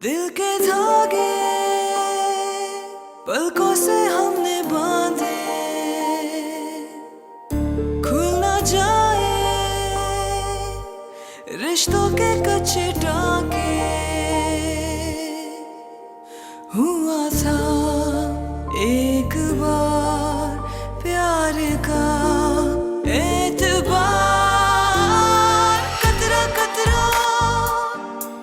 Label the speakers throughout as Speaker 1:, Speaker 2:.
Speaker 1: दिल के धागे पलकों से हमने बांधे, खुल ना जाए रिश्तों के कच्चे टाके। हुआ था एक बार प्यार का एतबार, कतरा कतरा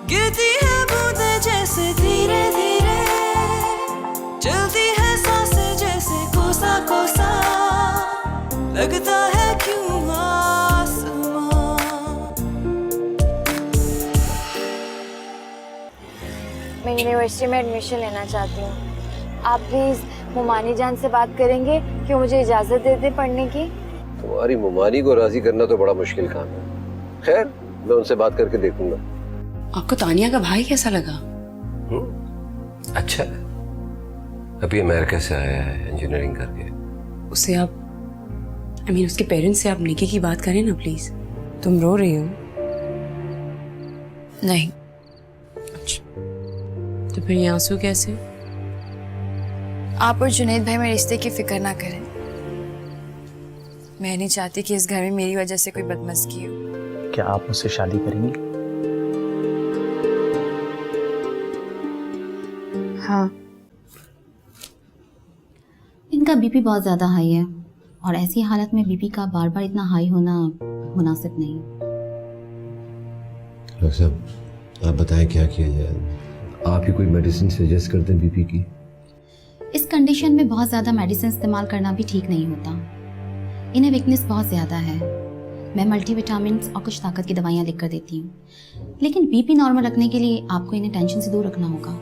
Speaker 1: गिरती है बूंदे जैसे धीरे धीरे, चलती है सांसें जैसे कोसा कोसा, लगता है क्यों आसमां।
Speaker 2: मैं यूनिवर्सिटी में एडमिशन लेना चाहती हूँ। आप प्लीज़ मुमानी जान से बात करेंगे कि वो मुझे इजाज़त दे दे पढ़ने की।
Speaker 3: तुम्हारी मुमानी को राजी करना तो बड़ा मुश्किल काम है। खैर, मैं उनसे बात करके देखूंगा।
Speaker 4: आपको तानिया का भाई कैसा लगा?
Speaker 3: अच्छा है, अभी अमेरिका से आया है इंजीनियरिंग करके।
Speaker 4: उससे आप उसके पेरेंट्स से आप निकी की बात करें ना प्लीज। तुम रो रही हो? नहीं। अच्छा, तो फिर ये आंसू कैसे?
Speaker 2: आप और जुनैद भाई मेरे रिश्ते की फिक्र ना करें। मैं नहीं चाहती कि इस घर में मेरी वजह से कोई बदमस्की हो।
Speaker 5: क्या आप मुझसे शादी करेंगी?
Speaker 2: हाँ।
Speaker 6: इनका बीपी बहुत ज़्यादा हाई है और ऐसी हालत में बीपी का बार बार इतना हाई होना मुनासिब नहीं।
Speaker 3: डॉक्टर साहब, आप बताएं क्या किया जाए? आप ही कोई मेडिसिन सजेस्ट करते हैं बीपी की?
Speaker 6: इस कंडीशन में बहुत ज़्यादा मेडिसिन इस्तेमाल करना भी ठीक नहीं होता। इन्हें वीकनेस बहुत ज़्यादा है। मैं मल्टीविटामिन्स और कुछ ताकत की दवाइयाँ लिख कर देती हूँ, लेकिन बीपी नॉर्मल रखने के लिए आपको इन्हें टेंशन से दूर रखना होगा।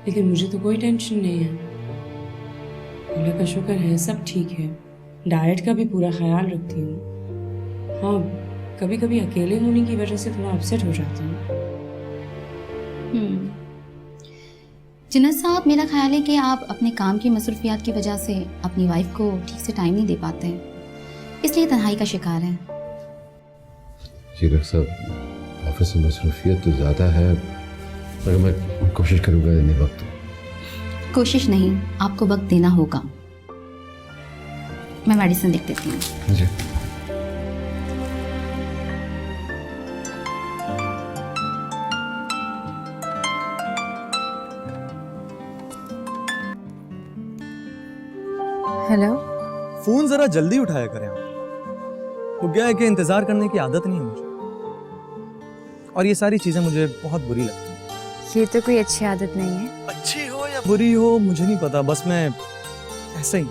Speaker 4: लेकिन मुझे तो कोई टेंशन नहीं है, अल्लाह का शुक्र है, सब ठीक है। डाइट का भी पूरा ख्याल रखती हूँ। हाँ, कभी कभी अकेले होने की वजह से थोड़ा अपसेट हो जाती हूँ।
Speaker 6: जुनैद साहब, मेरा ख्याल है कि आप अपने काम की मसरूफियात की वजह से अपनी वाइफ को ठीक से टाइम नहीं दे पाते हैं, इसलिए तन्हाई का शिकार हैं।
Speaker 3: जी डॉक्टर साहब, ऑफिस में मसरूफियत तो ज़्यादा है, मगर मैं कोशिश करूँगा देने वक्त।
Speaker 6: कोशिश नहीं, आपको वक्त देना होगा। मैं मेडिसिन लिख देती हूँ।
Speaker 3: जी।
Speaker 2: हेलो।
Speaker 5: फोन जरा जल्दी उठाया करें आप। वो क्या है कि इंतजार करने की आदत नहीं है मुझे, और ये सारी चीजें मुझे बहुत बुरी लगती हैं।
Speaker 2: ये तो कोई अच्छी आदत नहीं है।
Speaker 5: अच्छी हो या बुरी हो मुझे नहीं पता, बस मैं ऐसे ही।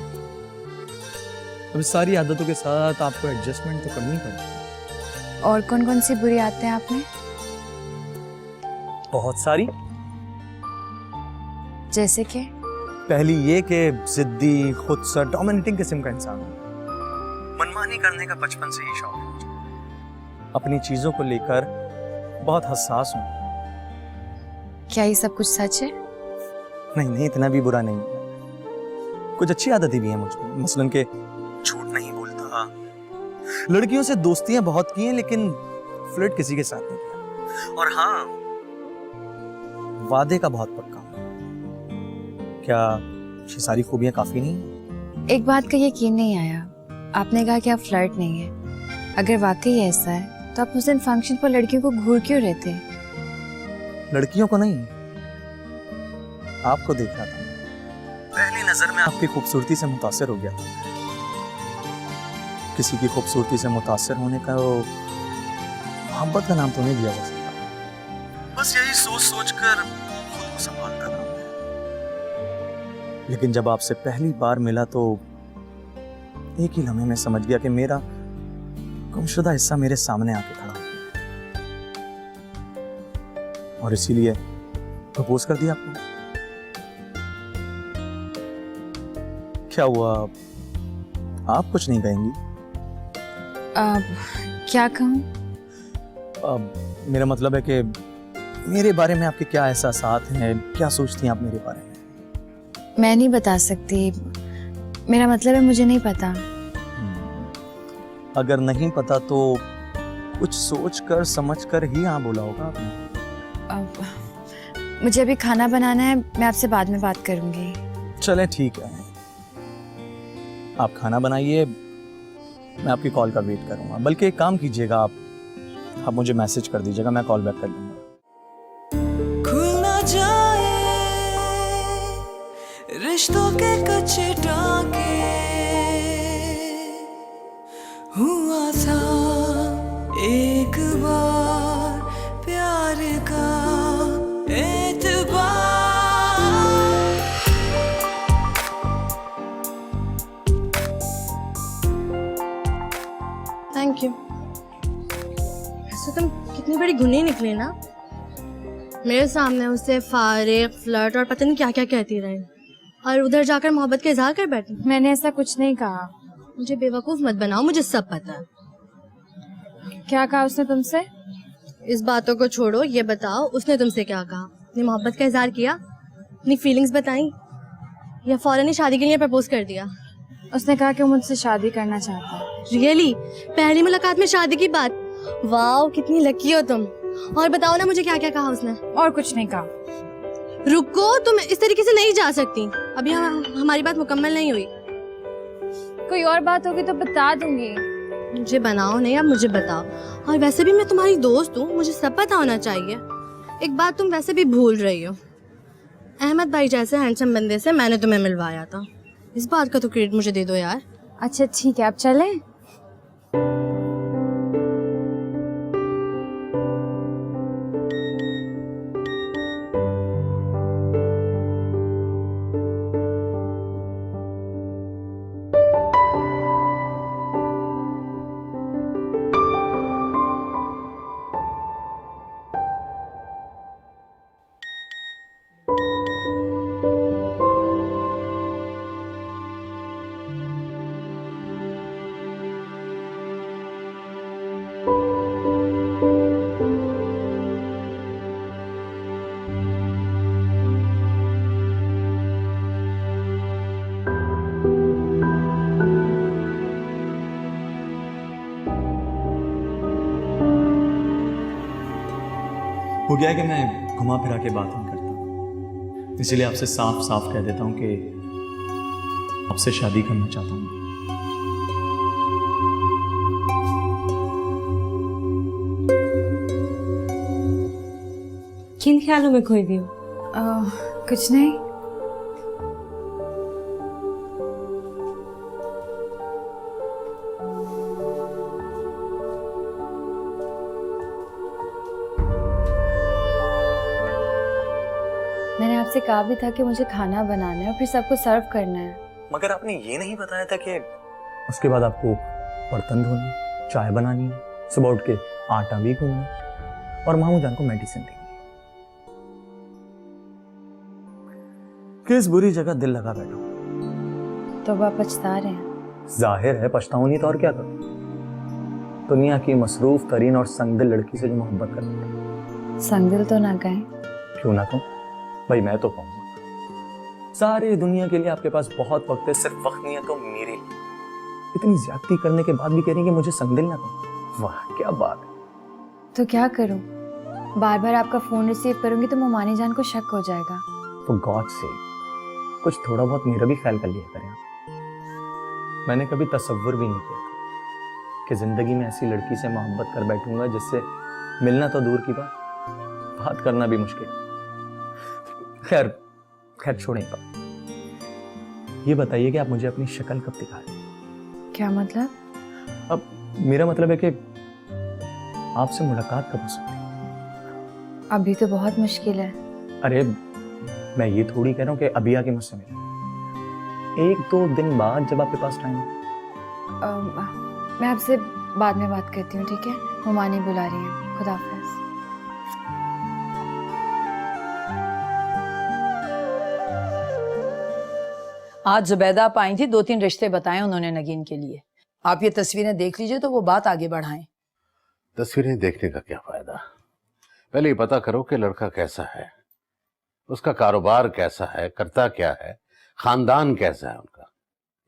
Speaker 5: अब इस सारी आदतों के साथ आपको एडजस्टमेंट तो करनी पड़ेगी।
Speaker 2: और कौन कौन सी बुरी आदतें आप में?
Speaker 5: बहुत सारी।
Speaker 2: जैसे कि?
Speaker 5: पहली ये कि जिद्दी, खुदसर, डोमिनेटिंग किस्म का इंसान हूं। मनमानी करने का बचपन से ही शौक है मुझे। अपनी चीजों को लेकर बहुत हसास हूं।
Speaker 2: क्या ये सब कुछ सच है?
Speaker 5: नहीं नहीं, इतना भी बुरा नहीं है। कुछ अच्छी आदतें भी हैं मुझ में, मसलन के झूठ नहीं बोलता, लड़कियों से दोस्तियां बहुत की हैं लेकिन फ्लर्ट किसी के साथ नहीं किया, और हाँ, वादे का बहुत पक्का हूं। क्या ये सारी खूबियां काफी नहीं?
Speaker 2: एक बात का यकीन नहीं आया, आपने कहा कि आप फ्लर्ट नहीं है। अगर वाकई ऐसा है तो आप उस दिन फंक्शन पर लड़कियों को घूर क्यों रहते?
Speaker 5: लड़कियों को नहीं, आपको देख रहा था। पहली नजर में आपकी खूबसूरती से मुतासिर हो गया था। किसी की खूबसूरती से मुतासिर होने का वो मोहब्बत का नाम तो नहीं दिया जा सकता। बस यही सोच सोच कर खुद को संभालता रहा। लेकिन जब आपसे पहली बार मिला तो एक ही लम्हे में समझ गया कि मेरा गुमशुदा हिस्सा मेरे सामने आके खड़ा हो गया, और इसीलिए प्रपोज कर दिया आपको। क्या हुआ, आप कुछ नहीं कहेंगी?
Speaker 2: क्या कहूँ?
Speaker 5: मेरा मतलब है कि मेरे बारे में आपके क्या एहसासात हैं, क्या सोचती हैं आप मेरे बारे में?
Speaker 2: मैं नहीं बता सकती, मेरा मतलब है मुझे नहीं पता।
Speaker 5: अगर नहीं पता तो कुछ सोच कर समझ कर ही हाँ बोला होगा आपने।
Speaker 2: मुझे अभी खाना बनाना है, मैं आपसे बाद में बात करूंगी।
Speaker 5: चलें ठीक है, आप खाना बनाइए, मैं आपकी कॉल का वेट करूंगा। बल्कि एक काम कीजिएगा, आप मुझे मैसेज कर दीजिएगा, मैं कॉल बैक कर लूंगा।
Speaker 1: खुल ना जाए रिश्तों के कच्चे टाके, हुआ था एक बार प्यार का एतबार।
Speaker 7: Thank you. वैसे तुम कितनी बड़ी गुनी निकली ना, मेरे सामने उससे फारिग, फ्लर्ट और पता नहीं क्या क्या कहती रही, और उधर जाकर मोहब्बत का इजहार कर बैठी।
Speaker 2: मैंने ऐसा कुछ नहीं कहा।
Speaker 7: मुझे बेवकूफ मत बनाओ, मुझे सब पता है।
Speaker 2: क्या कहा उसने तुमसे?
Speaker 7: इस बातों को छोड़ो, ये बताओ उसने तुमसे क्या कहा? अपनी मोहब्बत का इजहार किया, अपनी फीलिंग्स बताई, या फौरन ही शादी के लिए प्रपोज कर दिया?
Speaker 2: उसने कहा कि वो मुझसे शादी करना चाहता है।
Speaker 7: रियली? पहली मुलाकात में शादी की बात? वाओ, कितनी लकी हो तुम। और बताओ ना मुझे क्या क्या कहा उसने?
Speaker 2: और कुछ नहीं कहा।
Speaker 7: रुको, तुम इस तरीके से नहीं जा सकती, अभी हमारी बात मुकम्मल नहीं हुई।
Speaker 2: कोई और बात होगी तो बता दूंगी।
Speaker 7: मुझे बनाओ नहीं, अब मुझे बताओ। और वैसे भी मैं तुम्हारी दोस्त हूँ, मुझे सब पता होना चाहिए। एक बात तुम वैसे भी भूल रही हो, अहमद भाई जैसे हैंडसम बंदे से मैंने तुम्हें मिलवाया था। इस बात का तो क्रेडिट मुझे दे दो यार।
Speaker 2: अच्छा ठीक है, आप चलें?
Speaker 5: हो गया है कि मैं घुमा फिरा के बात नहीं करता, इसीलिए आपसे साफ साफ कह देता हूँ कि आपसे शादी करना चाहता हूँ।
Speaker 4: किन ख्यालों में खोई हुई हो?
Speaker 2: कुछ नहीं। मैंने आपसे कहा भी था कि मुझे खाना बनाना है और फिर सबको सर्व करना है।
Speaker 5: मगर आपने ये नहीं बताया था कि उसके बाद आपको बर्तन धोने, चाय बनानी है, सुबह उठ के आटा भी गूंदना और मामू जान को मेडिसिन देनी है। किस बुरी जगह दिल लगा बैठा।
Speaker 2: तो आप पछता रहे हैं?
Speaker 5: जाहिर है पछताऊं नहीं तो और क्या करूं। दुनिया की मसरूफ तरीन और संगदिल लड़की से जो मोहब्बत करता।
Speaker 2: संगदिल तो ना कहें।
Speaker 5: क्यों ना कहूं भाई, मैं तो कहूंगा। सारी दुनिया के लिए आपके पास बहुत वक्त है, सिर्फ वक्त नहीं है तो मेरे लिए। इतनी ज्यादती करने के बाद भी कह रही है कि मुझे संगदिल ना कहूं। वाह क्या बात है।
Speaker 2: तो क्या करूं? बार बार आपका फोन रिसीव करूंगी तो मोमानी जान को शक हो जाएगा।
Speaker 5: For God's sake, कुछ थोड़ा बहुत मेरा भी ख्याल कर लिया करें आप। मैंने कभी तसव्वुर भी नहीं किया था कि जिंदगी में ऐसी लड़की से मोहब्बत कर बैठूंगा जिससे मिलना तो दूर की बात करना भी मुश्किल। खैर छोड़ेगा। ये बताइए कि आप मुझे अपनी शक्ल कब दिखा रहे हैं?
Speaker 2: क्या मतलब?
Speaker 5: अब मेरा मतलब है कि आपसे मुलाकात कब हो सकती है?
Speaker 2: अभी तो बहुत मुश्किल है।
Speaker 5: अरे मैं ये थोड़ी कह रहा हूँ कि अभी आके मुझसे मिले। 1-2 दिन बाद जब आपके पास टाइम।
Speaker 2: मैं आपसे बाद में बात करती हूँ, ठीक है? मोमानी बुला रही है। खुदा हाफिज़।
Speaker 8: आज जुबैदा आप आई थी, 2-3 रिश्ते बताए उन्होंने नगीन के लिए। आप ये तस्वीरें देख लीजिए तो वो बात आगे बढ़ाएं।
Speaker 3: तस्वीरें देखने का क्या फायदा, पहले ये पता करो कि लड़का कैसा है, उसका कारोबार कैसा है, करता क्या है, खानदान कैसा है उनका।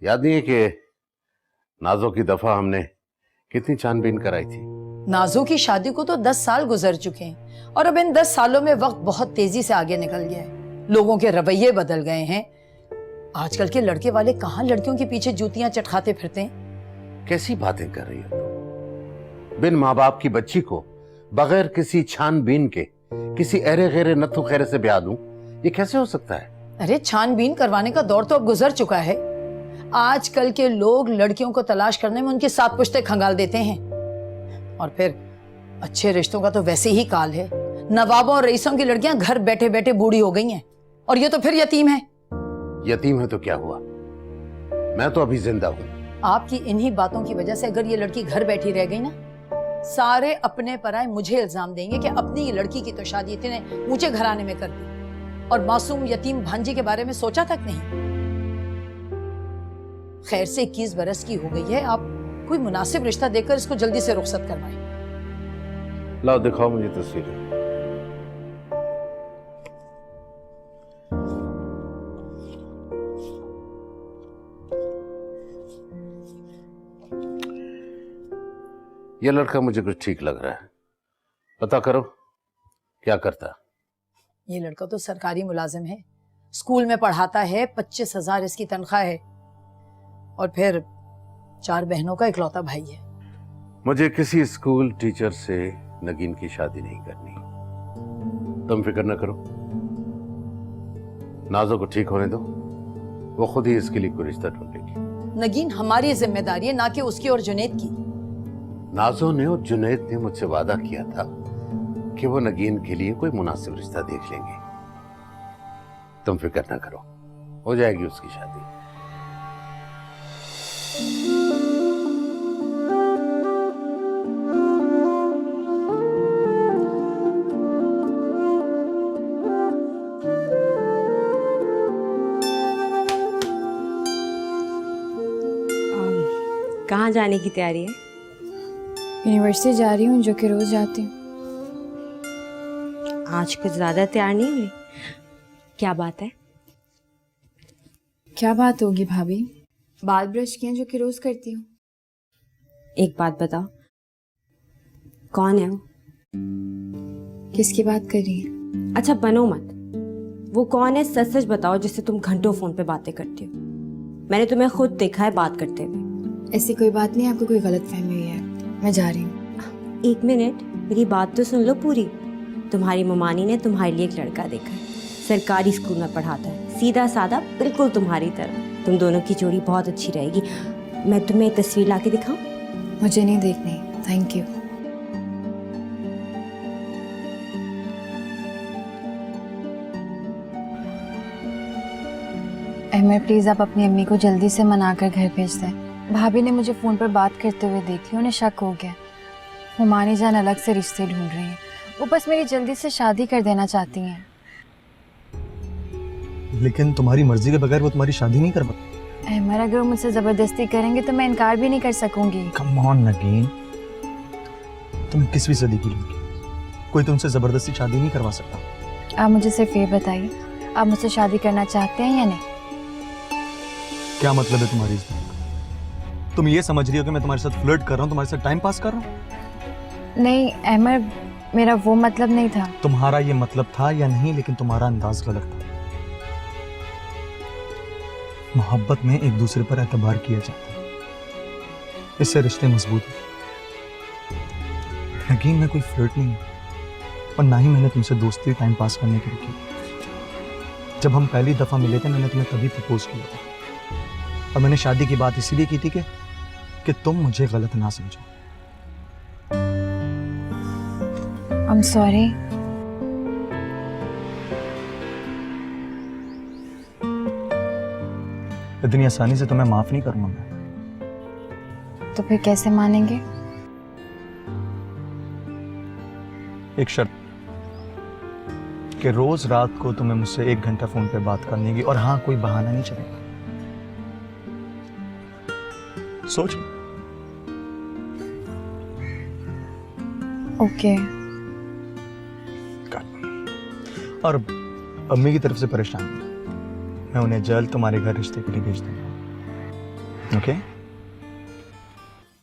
Speaker 3: याद नहीं है कि नाजो की दफा हमने कितनी छानबीन कराई थी।
Speaker 8: नाजो की शादी को तो 10 साल गुजर चुके हैं और अब इन 10 सालों में वक्त बहुत तेजी से आगे निकल गया है, लोगों के रवैये बदल गए हैं। आजकल के लड़के वाले कहाँ लड़कियों के पीछे जूतियां चटखाते फिरते हैं।
Speaker 3: कैसी बातें कर रही हो तुम? बिन माँ बाप की बच्ची को बगैर किसी छानबीन के किसी अरे गहरे नथु खैरे से ब्याह दूं, ये कैसे हो सकता है?
Speaker 8: अरे छानबीन करवाने का दौर तो अब गुजर चुका है। आजकल के लोग लड़कियों को तलाश करने में उनकी 7 पुश्ते खंगाल देते हैं। और फिर अच्छे रिश्तों का तो वैसे ही काल है। नवाबों और रईसों की लड़कियां घर बैठे बैठे बूढ़ी हो गई हैं, और ये तो फिर यतीम है।
Speaker 3: यतीम है तो क्या हुआ, मैं तो अभी जिंदा हूं।
Speaker 8: आपकी इन्हीं बातों की वजह से अगर ये लड़की घर बैठी रह गई ना, सारे अपने पराए मुझे इल्जाम देंगे कि अपनी ये लड़की की तो शादी इतने ऊंचे घराने में कर दी और मासूम यतीम भांजी के बारे में सोचा तक नहीं। खैर से 21 बरस की हो गई है, आप कोई मुनासिब रिश्ता देखकर इसको जल्दी से रुखसत करवाएं।
Speaker 3: लाओ दिखाओ मुझे तस्वीरें। यह लड़का मुझे कुछ ठीक लग रहा है, पता करो क्या करता।
Speaker 8: ये लड़का तो सरकारी मुलाजिम है, स्कूल में पढ़ाता है, 25,000 इसकी तनख्वाह है, और फिर 4 बहनों का इकलौता भाई है।
Speaker 3: मुझे किसी स्कूल टीचर से नगीन की शादी नहीं करनी। तुम फिक्र न करो, नाजो को ठीक होने दो, वो खुद ही इसके लिए कोई रिश्ता ढूंढेगी।
Speaker 8: नगीन हमारी जिम्मेदारी है, ना कि उसकी और जुनैद की।
Speaker 3: नाजो ने और जुनैद ने मुझसे वादा किया था कि वो नगीन के लिए कोई मुनासिब रिश्ता देख लेंगे। तुम फिक्र ना करो, हो जाएगी उसकी शादी।
Speaker 9: कहाँ जाने की तैयारी है?
Speaker 2: यूनिवर्सिटी जा रही हूँ, जो कि रोज जाती हूँ।
Speaker 9: आज कुछ ज्यादा तैयार नहीं हुई? क्या बात है?
Speaker 2: क्या बात होगी भाभी, बाल ब्रश किए जो कि रोज करती हूँ।
Speaker 9: एक बात बताओ, कौन है वो?
Speaker 2: किसकी बात कर रही है?
Speaker 9: अच्छा बनो मत, वो कौन है सच सच बताओ, जिससे तुम घंटों फोन पे बातें करती हो। मैंने तुम्हें खुद देखा है बात करते हुए।
Speaker 2: ऐसी कोई बात नहीं, आपको कोई गलत फहमी हुई है, मैं जा रही हूँ।
Speaker 9: 1 मिनट, मेरी बात तो सुन लो पूरी। तुम्हारी ममानी ने तुम्हारे लिए एक लड़का देखा है, सरकारी स्कूल में पढ़ाता है, सीधा साधा, बिल्कुल तुम्हारी तरह। तुम दोनों की जोड़ी बहुत अच्छी रहेगी। मैं तुम्हें तस्वीर ला के दिखाऊं?
Speaker 2: मुझे नहीं देखनी, थैंक यू। अहमद प्लीज आप अपनी अम्मी को जल्दी से मनाकर घर भेज दें। भाभी ने मुझे फोन पर बात करते हुए देखी, उन्हें शक हो गया। हुमानी जान अलग से रिश्ते ढूंढ रही हैं, वो बस मेरी जल्दी से शादी कर देना चाहती हैं।
Speaker 5: लेकिन तुम्हारी मर्जी के बगैर वो तुम्हारी शादी नहीं कर पाती।
Speaker 2: अहमद अगर वो मुझसे जबरदस्ती करेंगे तो मैं इनकार भी नहीं कर सकूंगी।
Speaker 5: कम ऑन नगीन, तुम 21वीं सदी की लड़की, कोई तुमसे जबरदस्ती शादी नहीं करवा सकता।
Speaker 2: आप मुझे सिर्फ ये बताइए, आप मुझसे शादी करना चाहते हैं या नहीं?
Speaker 5: क्या मतलब है तुम्हारी इस बात का? तुम ये समझ रही हो कि मैं तुम्हारे साथ फ्लर्ट कर रहा हूँ, तुम्हारे साथ टाइम पास कर रहा हूँ?
Speaker 2: नहीं अहमद, मेरा वो मतलब नहीं था।
Speaker 5: तुम्हारा ये मतलब था या नहीं, लेकिन तुम्हारा अंदाज गलत था। मोहब्बत में एक दूसरे पर एतबार किया जाता है, इससे रिश्ते मजबूत होते। यकीन में कोई फ्लर्ट नहीं है, और ना ही मैंने तुमसे दोस्ती टाइम पास करने के लिए की। जब हम पहली दफा मिले थे मैंने तुम्हें तभी प्रपोज किया था, और मैंने शादी की बात इसीलिए की थी कि तुम मुझे गलत ना समझो।
Speaker 2: I'm sorry।
Speaker 5: इतनी आसानी से तुम्हें माफ नहीं करूंगा मैं।
Speaker 2: तो फिर कैसे मानेंगे?
Speaker 5: एक शर्त, कि रोज रात को तुम्हें मुझसे 1 घंटा फोन पे बात करनी होगी, और हाँ, कोई बहाना नहीं चलेगा। सोच लो।
Speaker 2: ओके।
Speaker 5: और अम्मी की तरफ से परेशान नहीं, मैं उन्हें जल्द तुम्हारे घर रिश्ते के लिए भेज दूंगा। ओके?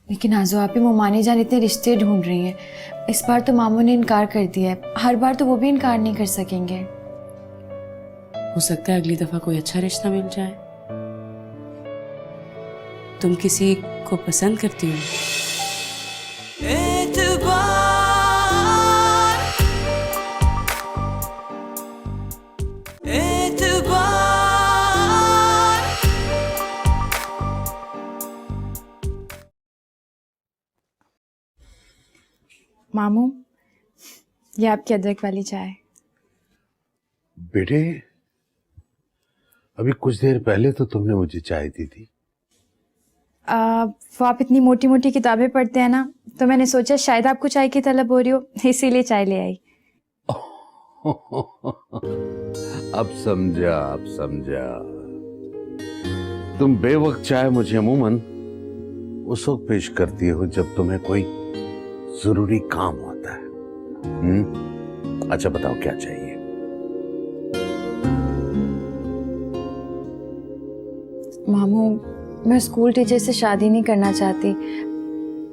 Speaker 2: लेकिन आजो आप ही मोमानी जान इतने रिश्ते ढूंढ रही हैं। इस बार तो मामू ने इनकार कर दिया है, हर बार तो वो भी इनकार नहीं कर सकेंगे।
Speaker 4: हो सकता है अगली दफा कोई अच्छा रिश्ता मिल जाए। तुम किसी को पसंद करती हो?
Speaker 1: एतबार एतबार
Speaker 2: मामू, ये आपकी अदरक वाली चाय।
Speaker 3: बेटे, अभी कुछ देर पहले तो तुमने मुझे चाय दी थी।
Speaker 2: वो आप इतनी मोटी मोटी किताबें पढ़ते हैं ना, तो मैंने सोचा शायद आपको चाय की तलब हो रही हो, इसीलिए चाय ले आई।
Speaker 3: अब समझा, अब समझा। तुम बेवक्त चाय मुझे अमूमन उस वक्त पेश करती हो जब तुम्हें कोई जरूरी काम होता है। अच्छा बताओ क्या चाहिए?
Speaker 2: मामू, मैं स्कूल टीचर से शादी नहीं करना चाहती,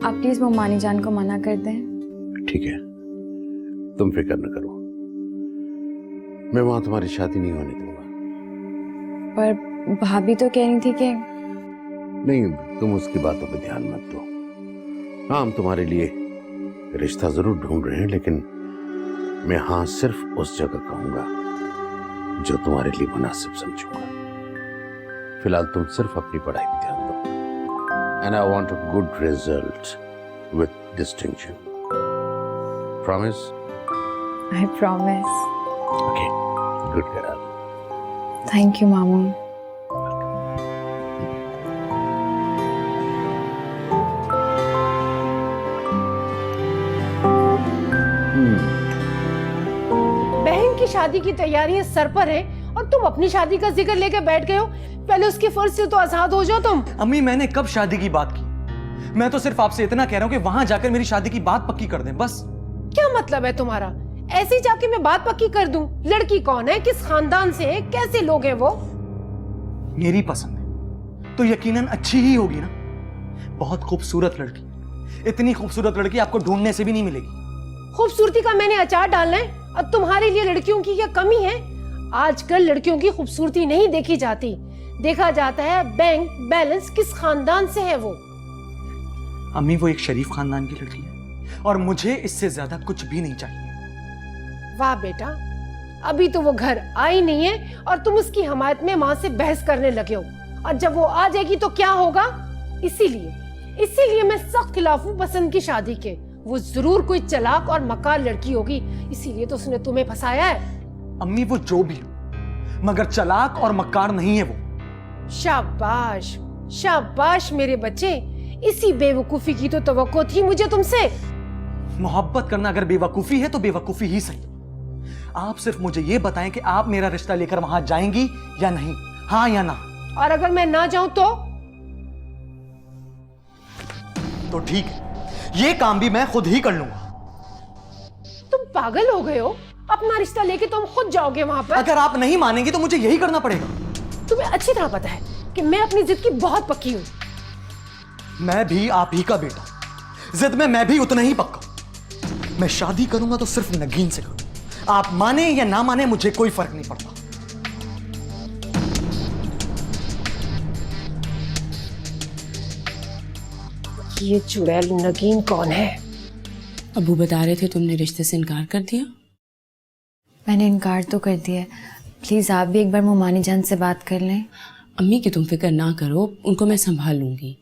Speaker 2: आप प्लीज मोमानी जान को मना कर दें।
Speaker 3: ठीक है, तुम फिक्र न करो, मैं वहां तुम्हारी शादी नहीं होने दूंगा।
Speaker 2: पर भाभी तो कह रही थी कि
Speaker 3: नहीं, तुम उसकी बातों पे ध्यान मत दो। हाँ, हम तुम्हारे लिए रिश्ता जरूर ढूंढ रहे हैं, लेकिन मैं हाँ सिर्फ उस जगह कहूंगा जो तुम्हारे लिए मुनासिब समझूंगा। फिलहाल तुम सिर्फ अपनी पढ़ाई पे ध्यान दो। And I want a good result with distinction. Promise?
Speaker 2: I promise.
Speaker 3: Okay, good girl.
Speaker 2: Thank you मामू।
Speaker 10: बहन की शादी की तैयारियां सर पर है और तुम अपनी शादी का जिक्र लेके बैठ गए हो। पहले उसके फर्ज से तो आजाद हो जाओ तुम।
Speaker 5: अम्मी, मैंने कब शादी की बात की? मैं तो सिर्फ आपसे इतना कह रहा हूं कि वहां जाकर मेरी शादी की बात पक्की कर दें, बस।
Speaker 10: क्या मतलब है तुम्हारा? ऐसे ही जाके मैं बात पक्की कर दूं? लड़की कौन है, किस खानदान से है, कैसे लोग हैं वो?
Speaker 5: मेरी पसंद है तो यकीनन अच्छी ही होगी ना। बहुत खूबसूरत लड़की, इतनी खूबसूरत लड़की आपको ढूंढने से भी नहीं मिलेगी।
Speaker 10: खूबसूरती का मैंने अचार डालना है? अब तुम्हारे लिए लड़कियों की क्या कमी है? आजकल लड़कियों की खूबसूरती नहीं देखी जाती, देखा जाता है बैंक बैलेंस, किस खानदान से है वो।
Speaker 5: अम्मी, वो एक शरीफ खानदान की लड़की है और मुझे इससे ज्यादा कुछ भी नहीं चाहिए।
Speaker 10: वाह बेटा, अभी तो वो घर आई नहीं है और तुम उसकी हमायत में माँ से बहस करने लगे हो, और जब वो आ जाएगी तो क्या होगा? इसीलिए मैं सख्त खिलाफ हूँ पसंद की शादी के। वो जरूर कोई चालाक और मकार लड़की होगी, इसीलिए तो उसने तुम्हें फंसाया है।
Speaker 5: अम्मी, वो जो भी हो, मगर चालाक और मक्कार नहीं है वो।
Speaker 10: शाबाश शाबाश मेरे बच्चे, इसी बेवकूफी की तो तवक्को थी मुझे तुमसे।
Speaker 5: मोहब्बत करना अगर बेवकूफी है तो बेवकूफी ही सही। आप सिर्फ मुझे ये बताएं कि आप मेरा रिश्ता लेकर वहां जाएंगी या नहीं, हाँ या ना।
Speaker 10: और अगर मैं ना जाऊं
Speaker 5: तो ठीक है, ये काम भी मैं खुद ही कर लूंगा।
Speaker 10: तुम पागल हो गए हो? अपना रिश्ता लेके तुम खुद जाओगे वहां पर?
Speaker 5: अगर आप नहीं मानेंगे तो मुझे यही करना पड़ेगा।
Speaker 10: तुम्हें अच्छी तरह पता है कि मैं अपनी जिद की बहुत पक्की हूँ।
Speaker 5: मैं भी आप ही का बेटा हूं, जिद में मैं भी उतना ही पक्का हूं। मैं शादी करूंगा तो सिर्फ नगीन से करूंगा, आप माने या ना माने मुझे कोई फर्क नहीं पड़ता।
Speaker 10: ये चुड़ैल नगीन कौन है?
Speaker 4: अबू बता रहे थे तुमने रिश्ते से इनकार कर दिया।
Speaker 2: मैंने इनकार तो कर दिया है, प्लीज आप भी एक बार मोमानी जान से बात कर लें।
Speaker 4: अम्मी की तुम फिक्र ना करो, उनको मैं संभाल लूंगी।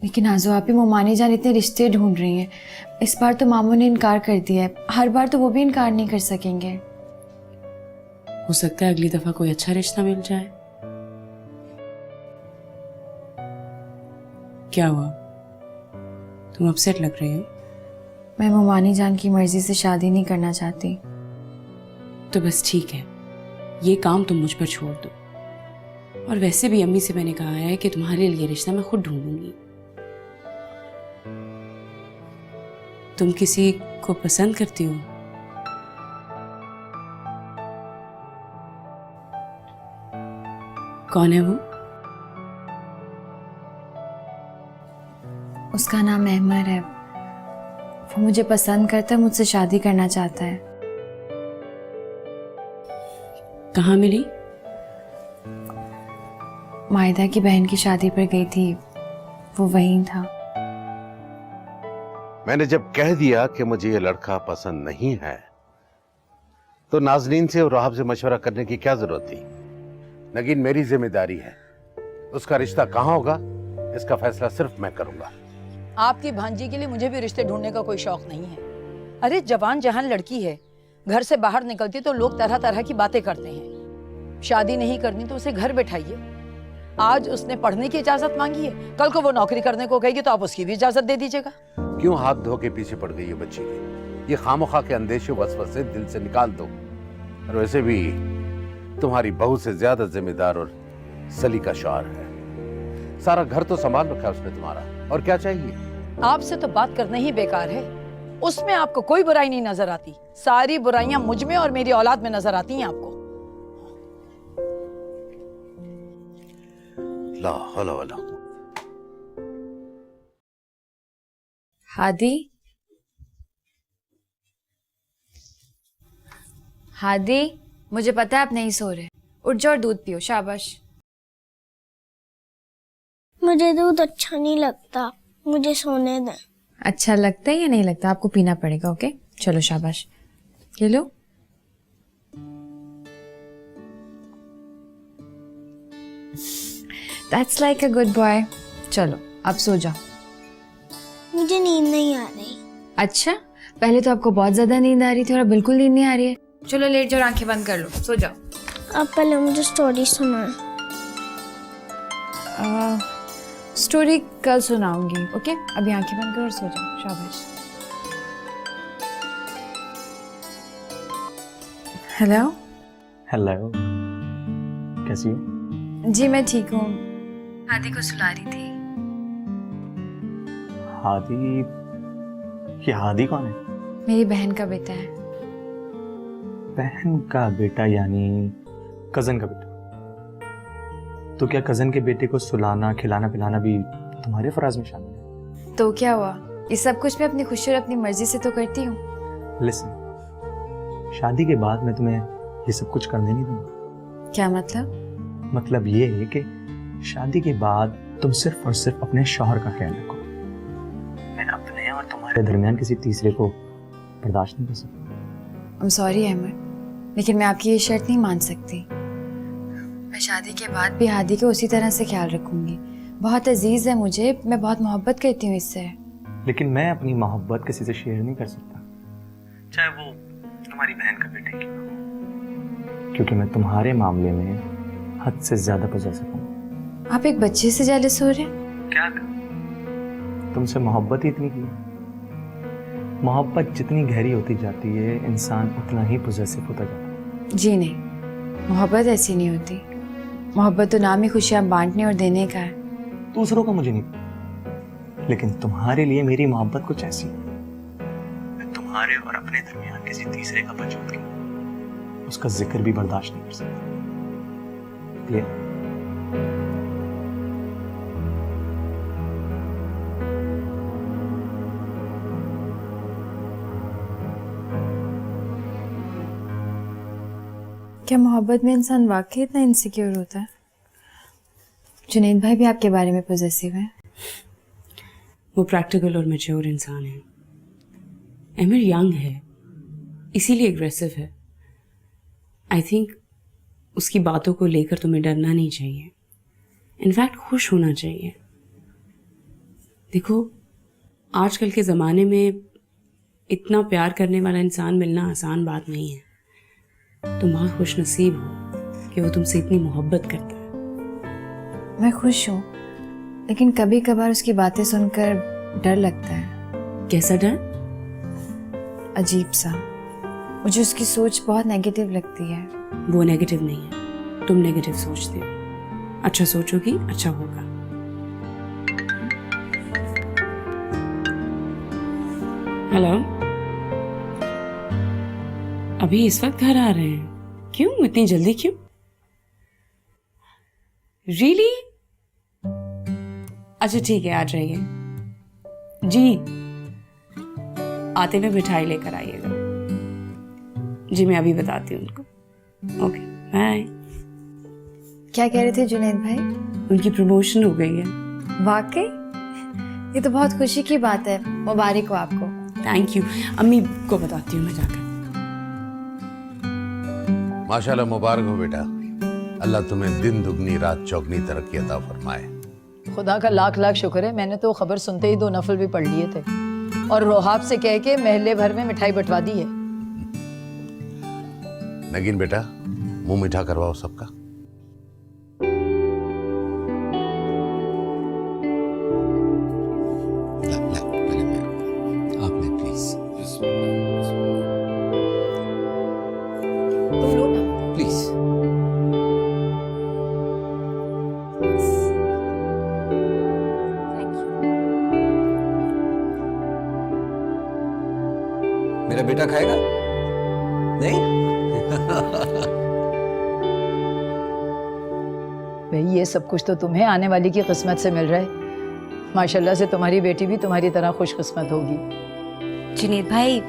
Speaker 2: लेकिन आजो आप ही मोमानी जान इतने रिश्ते ढूंढ रही हैं, इस बार तो मामू ने इनकार कर दिया है, हर बार तो वो भी इनकार नहीं कर सकेंगे।
Speaker 4: हो सकता है अगली दफा कोई अच्छा रिश्ता मिल जाए। क्या हुआ, तुम अपसेट लग रही हो?
Speaker 2: मैं मोमानी जान की मर्जी से शादी नहीं करना चाहती।
Speaker 4: तो बस ठीक है, ये काम तुम मुझ पर छोड़ दो। और वैसे भी अम्मी से मैंने कहा है कि तुम्हारे लिए रिश्ता मैं खुद ढूंढूंगी। तुम किसी को पसंद करती हो? कौन है वो?
Speaker 2: उसका नाम अहमर है। वो मुझे पसंद करता है, मुझसे शादी करना चाहता है।
Speaker 4: कहाँ मिली?
Speaker 2: मायदा की बहन की शादी पर गई थी, वो वहीं था।
Speaker 3: मैंने जब कह दिया कि मुझे ये लड़का पसंद नहीं है, तो नाजनीन से और राहब से मशवरा करने की क्या जरूरत थी? नगीन मेरी जिम्मेदारी है, उसका रिश्ता कहाँ होगा इसका फैसला सिर्फ मैं करूंगा।
Speaker 8: आपकी भांजी के लिए मुझे भी रिश्ते ढूंढने का कोई शौक नहीं है। अरे जवान जहान लड़की है, घर से बाहर निकलती तो लोग तरह तरह की बातें करते हैं। शादी नहीं करनी तो उसे घर बैठाइए। आज उसने पढ़ने की इजाजत मांगी है, कल को वो नौकरी करने को कहेगी तो आप उसकी भी इजाजत दे दीजिएगा।
Speaker 3: क्यों हाथ धो के पीछे पड़ गई है बच्ची के? ये खामोखा के अंदेशे वसवसे दिल से निकाल दो। और वैसे भी तुम्हारी बहू से ज्यादा जिम्मेदार और सलीका शौहर है। सारा घर तो संभाल रखा है उसने तुम्हारा, और क्या चाहिए?
Speaker 8: आपसे तो बात करना ही बेकार है। उसमें आपको कोई बुराई नहीं नजर आती, सारी बुराइयां मुझ में और मेरी औलाद में नजर आती हैं आपको।
Speaker 3: ला हौला वला।
Speaker 2: हादी, हादी, मुझे पता है आप नहीं सो रहे, उठ जाओ और दूध पियो। शाबाश।
Speaker 11: मुझे दूध अच्छा नहीं लगता, मुझे सोने दें।
Speaker 2: अच्छा लगता है या नहीं लगता, आपको पीना पड़ेगा। ओके चलो शाबाश, ये लो। That's like a good boy. चलो अब सो जाओ।
Speaker 11: मुझे नींद नहीं आ रही।
Speaker 2: अच्छा, पहले तो आपको बहुत ज्यादा नींद आ रही थी और अब बिल्कुल नींद नहीं आ रही है। चलो लेट जाओ, आंखें बंद कर लो, सो जाओ।
Speaker 11: अब पहले मुझे स्टोरी सुनाएं।
Speaker 2: स्टोरी कल सुनाऊंगी। ओके अभी आंखें बंद करो और सो जाओ। शाबाश। हेलो।
Speaker 5: हेलो, कैसी हो?
Speaker 2: जी मैं ठीक हूँ। हादी को सुला रही थी।
Speaker 5: हादी? ये हादी कौन है?
Speaker 2: मेरी बहन का बेटा है।
Speaker 5: बहन का बेटा यानी कजन का बेटा? तो क्या कजन के बेटे को सुलाना खिलाना पिलाना भी तुम्हारे फराज में शामिल है?
Speaker 2: तो क्या हुआ, ये सब कुछ मैं अपनी खुशी और अपनी मर्जी से तो करती हूँ।
Speaker 5: लिसन, शादी के बाद मैं तुम्हें ये सब कुछ करने नहीं दूंगा।
Speaker 2: क्या मतलब?
Speaker 5: मतलब ये है कि शादी के बाद तुम सिर्फ और सिर्फ अपने शौहर का ख्याल रखो। मैं अपने और तुम्हारे दरमियान किसी तीसरे को बर्दाश्त नहीं कर सकता।
Speaker 2: I'm sorry अहमद, लेकिन मैं आपकी ये शर्त नहीं मान सकती। मैं शादी के बाद भी हादी को उसी तरह से ख्याल रखूंगी। बहुत अजीज है मुझे, मैं बहुत मोहब्बत करती हूँ इससे।
Speaker 5: लेकिन मैं अपनी मोहब्बत किसी से शेयर नहीं कर सकता, चाहे वो तुम्हारी बहन का बेटा क्यों ना हो, क्योंकि मैं तुम्हारे मामले में हद से ज्यादा पॉसेसिव हूँ।
Speaker 2: आप एक बच्चे से जेलस हो रहे हैं?
Speaker 5: क्या कर? तुमसे मोहब्बत ही इतनी की है। मोहब्बत जितनी गहरी होती जाती है, इंसान उतना ही पॉसेसिव होता जाता है।
Speaker 2: जी नहीं, मोहब्बत ऐसी नहीं होती। मोहब्बत तो नाम ही खुशियाँ बांटने और देने का है।
Speaker 5: दूसरों का मुझे नहीं पता, लेकिन तुम्हारे लिए मेरी मोहब्बत कुछ ऐसी है। मैं तुम्हारे और अपने दरमियान किसी तीसरे का वजूद की उसका जिक्र भी बर्दाश्त नहीं कर सकता। क्लियर?
Speaker 2: क्या मोहब्बत में इंसान वाकई इतना इनसिक्योर होता है? जुनैद भाई भी आपके बारे में पॉजिटिव है।
Speaker 4: वो प्रैक्टिकल और मैच्योर इंसान है। एमिर यंग है, इसीलिए एग्रेसिव है। आई थिंक उसकी बातों को लेकर तुम्हें डरना नहीं चाहिए, इनफैक्ट खुश होना चाहिए। देखो, आजकल के ज़माने में इतना प्यार करने वाला इंसान मिलना आसान बात नहीं है। तुम बहुत खुश नसीब हो कि वो तुमसे इतनी मोहब्बत करता है।
Speaker 2: मैं खुश हूँ, लेकिन कभी कभार उसकी बातें सुनकर डर लगता है।
Speaker 4: कैसा डर?
Speaker 2: अजीब सा। मुझे उसकी सोच बहुत नेगेटिव लगती है।
Speaker 4: वो नेगेटिव नहीं है, तुम नेगेटिव सोचते हो। अच्छा सोचोगी अच्छा होगा। हेलो, अभी इस वक्त घर आ रहे हैं? क्यों इतनी जल्दी क्यों? रियली? अच्छा ठीक है, आ जाइए। जी, आते हुए मिठाई लेकर आइएगा। जी मैं अभी बताती हूँ उनको। Okay bye.
Speaker 2: क्या कह रहे थे जुनैद भाई?
Speaker 4: उनकी प्रमोशन हो गई है।
Speaker 2: वाकई? ये तो बहुत खुशी की बात है, मुबारक हो आपको।
Speaker 4: Thank you. अम्मी को बताती हूँ मैं जाकर।
Speaker 3: माशाल्लाह, मुबारक हो बेटा। अल्लाह तुम्हें दिन दुगनी रात चौगनी तरक्की अता फरमाए।
Speaker 8: खुदा का लाख लाख शुक्र है, मैंने तो खबर सुनते ही 2 नफल भी पढ़ लिए थे और रोहाब से कह के महल्ले भर में मिठाई बंटवा दी है।
Speaker 3: नगीन बेटा, मुंह मीठा करवाओ सबका।
Speaker 12: आपने प्लीज
Speaker 8: तुम लो ना।
Speaker 12: प्लीज। मेरा बेटा खाएगा? नहीं?
Speaker 8: भाई ये सब कुछ तो तुम्हें आने वाली की किस्मत से मिल रहा है। माशाल्लाह से तुम्हारी बेटी भी तुम्हारी तरह खुशकिस्मत होगी।
Speaker 9: जुनैद भाई,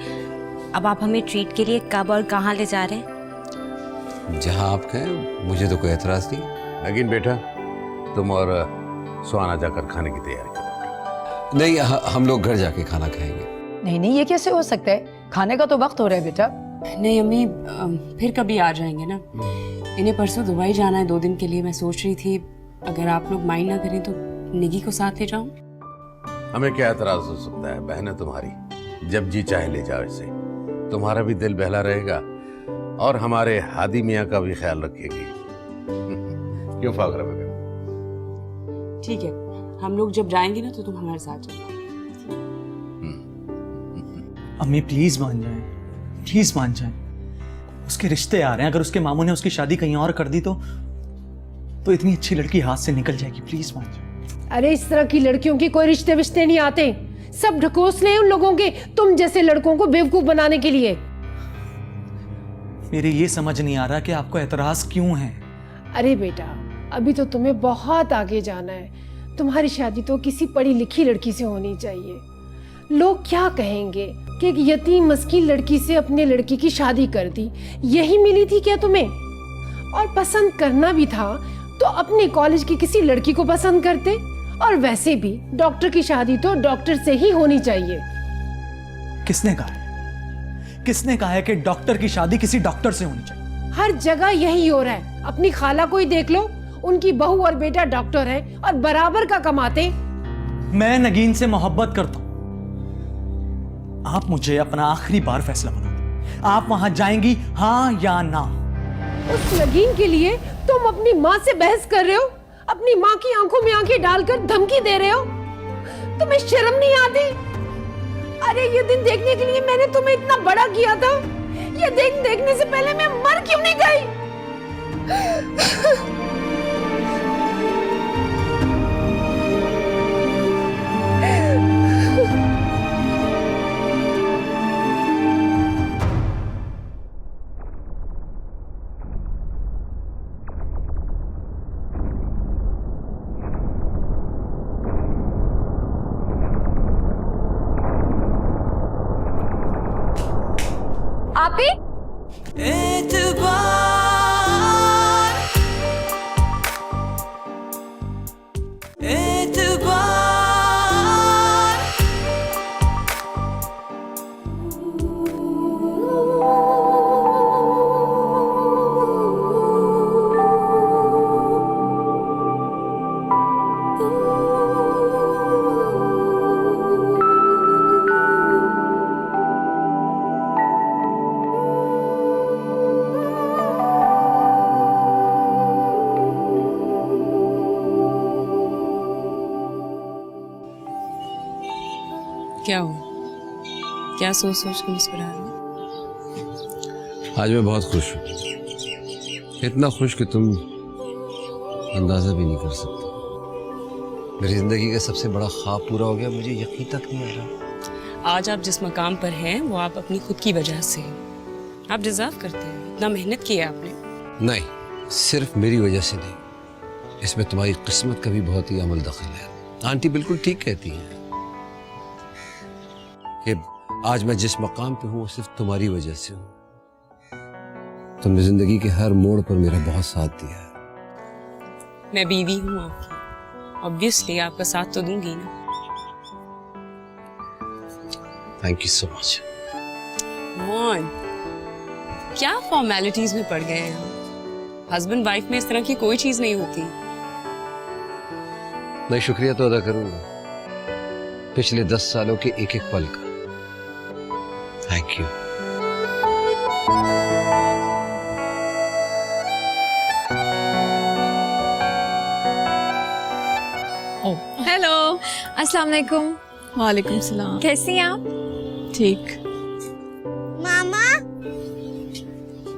Speaker 9: अब आप हमें ट्रीट के लिए कब और कहाँ ले जा रहे हैं?
Speaker 12: जहां आप कहें, मुझे तो कोई एतराज नहीं।
Speaker 3: नगीन बेटा, तुम और सुहाना जाकर खाने की तैयारी करो।
Speaker 12: नहीं, हम लोग घर जाके खाना खाएंगे।
Speaker 8: नहीं नहीं, ये कैसे हो सकता है? खाने का तो वक्त हो रहा है बेटा।
Speaker 4: नहीं अम्मी, फिर कभी आ जाएंगे ना। इन्हें परसों दुबई जाना है 2 दिन के लिए। मैं सोच रही थी अगर आप लोग माइंड ना करें तो निगी को साथ ले जाऊं।
Speaker 3: हमें क्या एतराज हो सकता है, बहन है तुम्हारी, जब जी चाहे ले जाओ इसे। तुम्हारा भी दिल बहला रहेगा और हमारे हादी मियाँ का भी ख्याल रखेगी। क्यों फागरा वगैरह?
Speaker 4: ठीक है, हम लोग जब जाएंगे ना तो तुम हमारे साथ चलना।
Speaker 5: अम्मी प्लीज मान जाएं, प्लीज मान जाएं। उसके रिश्ते आ रहे हैं, अगर उसके मामू ने उसकी शादी कहीं और कर दी तो इतनी अच्छी लड़की हाथ से निकल जाएगी। प्लीज मान जाएं।
Speaker 10: अरे इस तरह की लड़कियों के कोई रिश्ते विश्ते नहीं आते, सब ढकोसले हैं उन लोगों के, तुम जैसे लड़कों को बेवकूफ बनाने के लिए।
Speaker 5: मेरे ये समझ नहीं आ रहा कि आपको एतराज क्यों है।
Speaker 10: अरे बेटा, अभी तो तुम्हें बहुत आगे जाना है। तुम्हारी शादी तो किसी पढ़ी लिखी लड़की से होनी चाहिए। लोग क्या कहेंगे कि एक यतीम मस्कीन लड़की से अपने लड़की की शादी कर दी, यही मिली थी क्या तुम्हें? और पसंद करना भी था तो अपने कॉलेज की किसी लड़की को पसंद करते। और वैसे भी डॉक्टर की शादी तो डॉक्टर से ही होनी चाहिए।
Speaker 5: किसने कहा है? किसने कहा है कि डॉक्टर की शादी किसी डॉक्टर से होनी चाहिए?
Speaker 10: हर जगह यही हो रहा है। अपनी खाला को ही देख लो, उनकी बहू और बेटा डॉक्टर है और बराबर का कमाते।
Speaker 5: मैं नगीन से मोहब्बत करता हूं। आप मुझे अपना आखिरी बार फैसला बता दें, आप वहां जाएंगी हाँ या ना?
Speaker 10: उस नगीन के लिए तुम अपनी माँ से बहस कर रहे हो, अपनी माँ की आंखों में आंखें डालकर धमकी दे रहे हो। तुम्हें शर्म नहीं आती? अरे ये दिन देखने के लिए मैंने तुम्हें इतना बड़ा किया था, ये दिन देखने से पहले मैं मर क्यों नहीं गई?
Speaker 2: आपी?
Speaker 1: एतबार, एतबार,
Speaker 4: क्या हुआ? क्या सोच सोच के मुस्कुरा रहे हो?
Speaker 12: आज मैं बहुत खुश हूँ, इतना खुश कि तुम अंदाजा भी नहीं कर सकते। मेरी जिंदगी का सबसे बड़ा ख्वाब पूरा हो गया, मुझे यकीन तक नहीं आ रहा।
Speaker 4: आज आप जिस मकाम पर हैं वो आप अपनी खुद की वजह से हैं। आप डिजर्व करते हैं, इतना मेहनत किया आपने।
Speaker 12: नहीं, सिर्फ मेरी वजह से नहीं, इसमें तुम्हारी किस्मत का भी बहुत ही अमल दखल है। आंटी बिल्कुल ठीक कहती हैं। कि आज मैं जिस मकाम पे हूँ वो सिर्फ तुम्हारी वजह से हूँ। तुमने जिंदगी के हर मोड़ पर मेरा बहुत साथ दिया है।
Speaker 4: मैं बीवी हूँ आपकी, ऑब्वियसली आपका साथ तो दूंगी ना।
Speaker 12: Thank you so much.
Speaker 4: मॉन, क्या फॉर्मेलिटीज में पड़ गए हैं हम? हस्बैंड वाइफ में इस तरह की कोई चीज नहीं होती।
Speaker 12: मैं शुक्रिया तो अदा करूंगा पिछले 10 सालों के एक एक पल का। Thank you.
Speaker 1: हेलो।
Speaker 2: अस्सलाम वालेकुम।
Speaker 1: वालेकुम सलाम।
Speaker 2: कैसी हैं आप?
Speaker 1: ठीक।
Speaker 11: मामा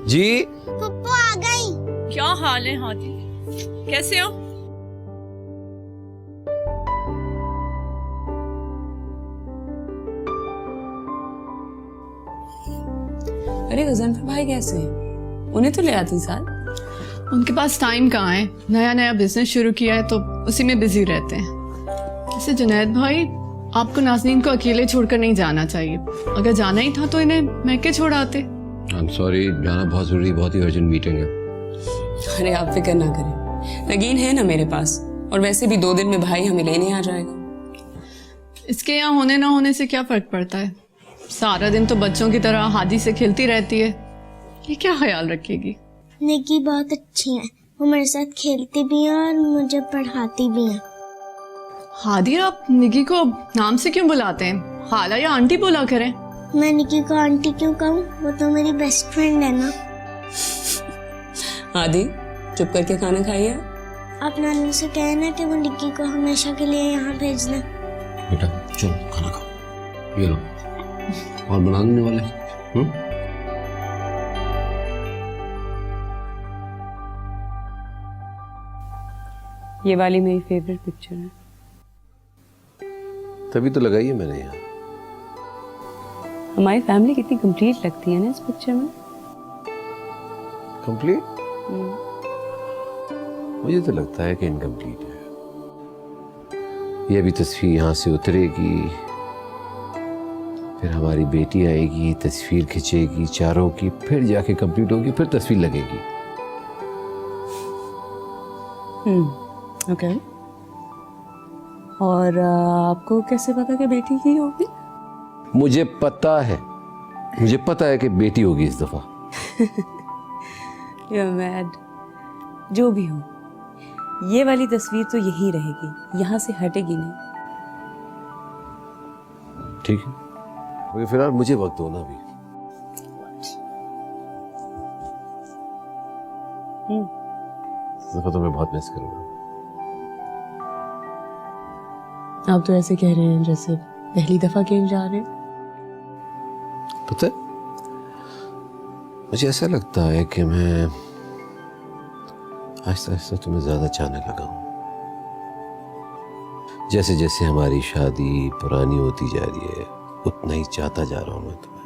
Speaker 12: जी
Speaker 11: पप्पू आ गई।
Speaker 1: क्या हाल है हादी? कैसे हो?
Speaker 4: अरे गजनफर भाई कैसे हैं? उन्हें तो ले आती साथ।
Speaker 1: उनके पास टाइम कहाँ है, नया नया बिजनेस शुरू किया है तो उसी में बिजी रहते हैं। वैसे जुनैद भाई, आपको नाज़नीन को अकेले छोड़कर नहीं जाना चाहिए। अगर जाना ही था तो इन्हें मैके छोड़ाते।
Speaker 12: आई एम सॉरी, जाना बहुत जरूरी, बहुत ही अर्जेंट मीटिंग है।
Speaker 4: अरे आप फिक्र ना करें, नगीन है ना मेरे पास, और वैसे भी 2 दिन में भाई हमें लेने आ जाएगा।
Speaker 1: इसके यहाँ होने ना होने से क्या फर्क पड़ता है? सारा दिन तो बच्चों की तरह हादी से खेलती रहती है, ये क्या ख्याल रखेगी?
Speaker 11: निकी बहुत अच्छी है, वो मेरे साथ खेलती भी है और मुझे पढ़ाती भी है।
Speaker 1: हादी, आप निकी को नाम से क्यों बुलाते हैं? खाला या आंटी बोला करें।
Speaker 11: मैं निकी को आंटी क्यों कहूँ, वो तो मेरी बेस्ट फ्रेंड है ना।
Speaker 4: आदि चुप करके खाना खाइए।
Speaker 11: आप नानू से कहना कि वो निकी को हमेशा के लिए यहाँ भेज दें।
Speaker 12: बेटा चलो खाना खाओ, ये लो और बनाने वाले हैं।
Speaker 4: ये वाली मेरी फेवरेट पिक्चर है।
Speaker 12: तभी तो लगाई है मैंने यहाँ।
Speaker 4: हमारी फैमिली कितनी कंप्लीट लगती है ना इस पिक्चर में।
Speaker 12: कंप्लीट? मुझे तो लगता है कि इनकम्प्लीट है। ये अभी तस्वीर यहाँ से उतरेगी, फिर हमारी बेटी आएगी, तस्वीर खिंचेगी चारों की, फिर जाके कंप्लीट होगी, फिर तस्वीर लगेगी।
Speaker 4: ओके। और आपको कैसे पता कि बेटी की होगी?
Speaker 12: मुझे पता है कि बेटी होगी इस दफा।
Speaker 4: You're mad। जो भी हो, ये वाली तस्वीर तो यही रहेगी, यहाँ से हटेगी नहीं।
Speaker 12: ठीक है, मगर फिलहाल मुझे वक्त दो ना अभी। इस दफा तो मैं बहुत मिस करूंगा।
Speaker 4: आप तो ऐसे कह रहे हैं जैसे पहली दफा कहीं जा रहे हैं।
Speaker 12: पता है, मुझे ऐसा लगता है कि मैं आहिस्ता आहिस्ता तुम्हें ज्यादा चाहने लगा हूं। जैसे जैसे हमारी शादी पुरानी होती जा रही है, उतना ही चाहता जा रहा हूं मैं तुम्हें।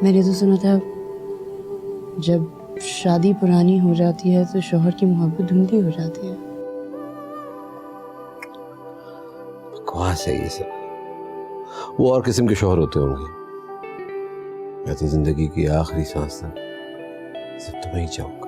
Speaker 4: मैंने तो सुना था जब शादी पुरानी हो जाती है तो शौहर की मोहब्बत धुंधली हो जाती है।
Speaker 12: बकवास है ये सब। वो और किस्म के शौहर होते होंगे। मैं तो जिंदगी की आखिरी सांस तक सिर्फ तुम्हें ही चाहूंगा।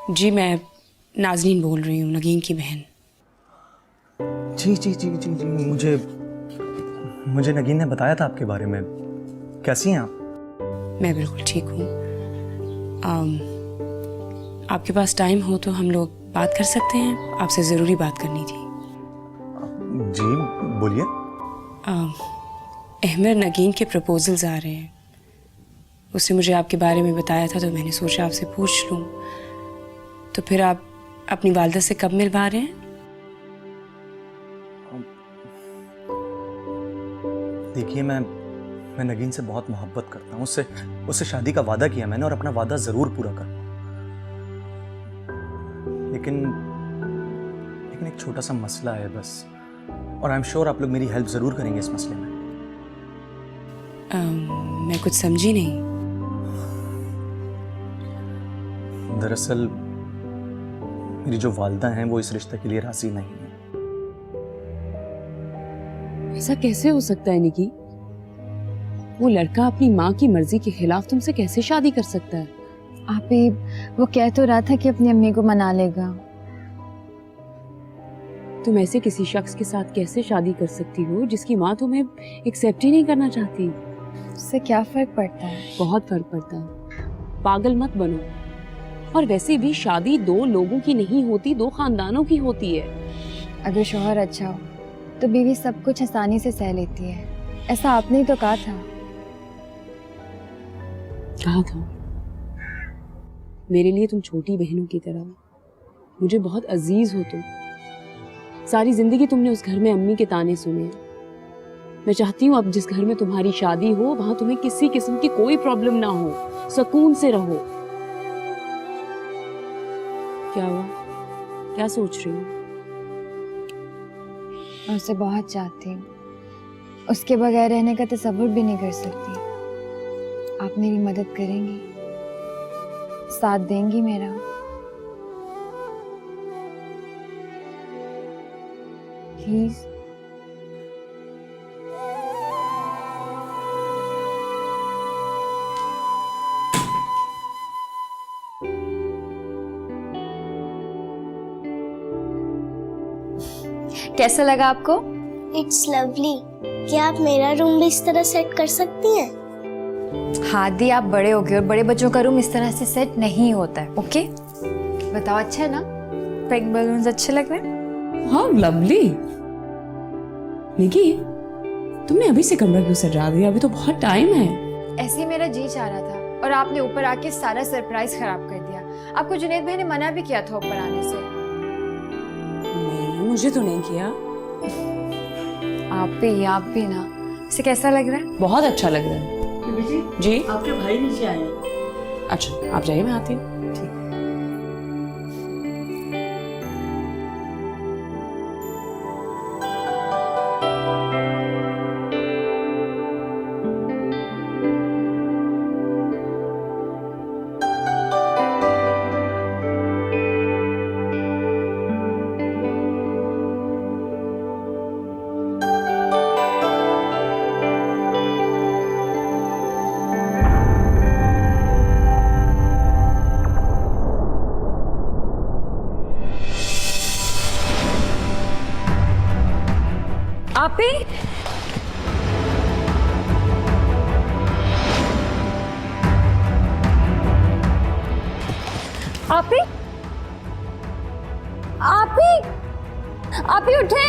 Speaker 4: जी मैं नाजनीन बोल रही हूँ, नगीन की बहन।
Speaker 5: जी जी जी जी जी मुझे नगीन ने बताया था आपके बारे में। कैसी हैं आप?
Speaker 4: मैं बिल्कुल ठीक हूँ। आपके पास टाइम हो तो हम लोग बात कर सकते हैं? आपसे ज़रूरी बात करनी थी।
Speaker 5: जी बोलिए।
Speaker 4: अहमद नगीन के प्रपोजल्स आ रहे हैं। उसने मुझे आपके बारे में बताया था तो मैंने सोचा आपसे पूछ लूँ। तो फिर आप अपनी वालदा से कब मिलवा रहे हैं?
Speaker 5: देखिए मैं नगीन से बहुत मोहब्बत करता हूँ। उससे शादी का वादा किया मैंने और अपना वादा जरूर पूरा करूँगा। लेकिन एक छोटा सा मसला है बस, और आई एम श्योर आप लोग मेरी हेल्प जरूर करेंगे इस मसले में।
Speaker 4: मैं कुछ समझी नहीं।
Speaker 5: दरअसल मेरी जो वालदा हैं वो इस रिश्ते के लिए राजी नहीं है।
Speaker 4: ऐसा कैसे हो सकता है निकी? वो लड़का अपनी माँ की मर्जी के खिलाफ तुमसे कैसे शादी कर सकता है?
Speaker 2: आप ही, वो कह तो रहा था कि अपनी अम्मी को मना लेगा।
Speaker 4: तुम ऐसे किसी शख्स के साथ कैसे शादी कर सकती हो जिसकी माँ तुम्हें एक्सेप्ट ही नहीं करना चाहती?
Speaker 2: उससे क्या फर्क पड़ता है?
Speaker 4: बहुत फर्क पड़ता है। पागल मत बनो। और वैसे भी शादी दो लोगों की नहीं होती, दो खानदानों की होती है।
Speaker 2: अगर शौहर अच्छा हो तो बीवी सब कुछ आसानी से सह लेती है। ऐसा आपने ही तो कहा था।
Speaker 4: कहा था? मेरे लिए तुम छोटी बहनों की तरह, मुझे बहुत अजीज हो तुम। सारी जिंदगी तुमने उस घर में अम्मी के ताने सुने। मैं चाहती हूँ अब जिस घर में तुम्हारी शादी हो वहां तुम्हें किसी किस्म की कोई प्रॉब्लम ना हो, सुकून से रहो। क्या हुआ? क्या सोच रही हो?
Speaker 2: मैं उसे बहुत चाहती हूँ। उसके बगैर रहने का तसव्वुर भी नहीं कर सकती। आप मेरी मदद करेंगी, साथ देंगी मेरा? प्लीज। कैसा लगा आपको?
Speaker 11: It's lovely. क्या आप मेरा रूम भी इस तरह सेट कर सकती हैं?
Speaker 2: हाँ दी, आप बड़े हो गए और बड़े बच्चों का रूम इस तरह से सेट नहीं होता है। ओके बताओ, अच्छा है ना? पिंक बलून्स अच्छे लग रहे हैं?
Speaker 4: हाँ लवली। निकी, तुमने अभी से कमरा क्यों सजा दिया? अभी तो बहुत टाइम है।
Speaker 2: ऐसे ही मेरा जी चाह रहा था और आपने ऊपर आके सारा सरप्राइज खराब कर दिया। आपको जुनैद भाई ने मना भी किया था ऊपर आने से।
Speaker 4: नहीं, मुझे तो नहीं किया।
Speaker 2: आप भी ना। इसे कैसा लग रहा है?
Speaker 4: बहुत अच्छा लग रहा है। जी
Speaker 8: आपके भाई नीचे आए।
Speaker 4: अच्छा, आप जाइए, मैं आती हूँ।
Speaker 2: आप ही? आप ही उठे।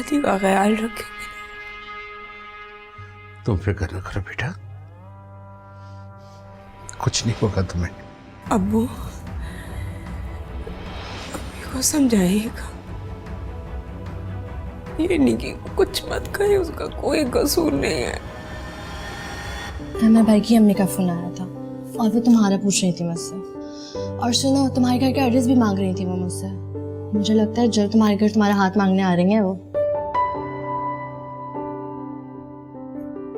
Speaker 4: शादी का ख्याल रखेंगे।
Speaker 3: तुम फिक्र न करो बेटा, कुछ नहीं होगा तुम्हें।
Speaker 4: अब्बू, अम्मी को समझाइएगा, ये निकी को कुछ मत कहे, उसका कोई कसूर नहीं है।
Speaker 7: मेरे भाई की अम्मी का फोन आया था और वो तुम्हारा पूछ रही थी मुझसे। और सुनो, तुम्हारे घर का एड्रेस भी मांग रही थी वो मुझसे। मुझे लगता है जब तुम्हारे घर तुम्हारा हाथ मांगने आ रही हैं वो।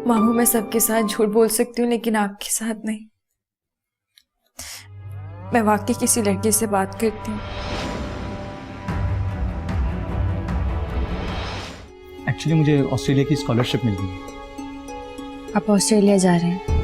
Speaker 2: मामू, मैं सबके साथ झूठ बोल सकती हूँ लेकिन आपके साथ नहीं। मैं वाकई किसी लड़के से बात करती हूँ।
Speaker 5: एक्चुअली मुझे ऑस्ट्रेलिया की स्कॉलरशिप मिल गई।
Speaker 2: आप ऑस्ट्रेलिया जा रहे हैं?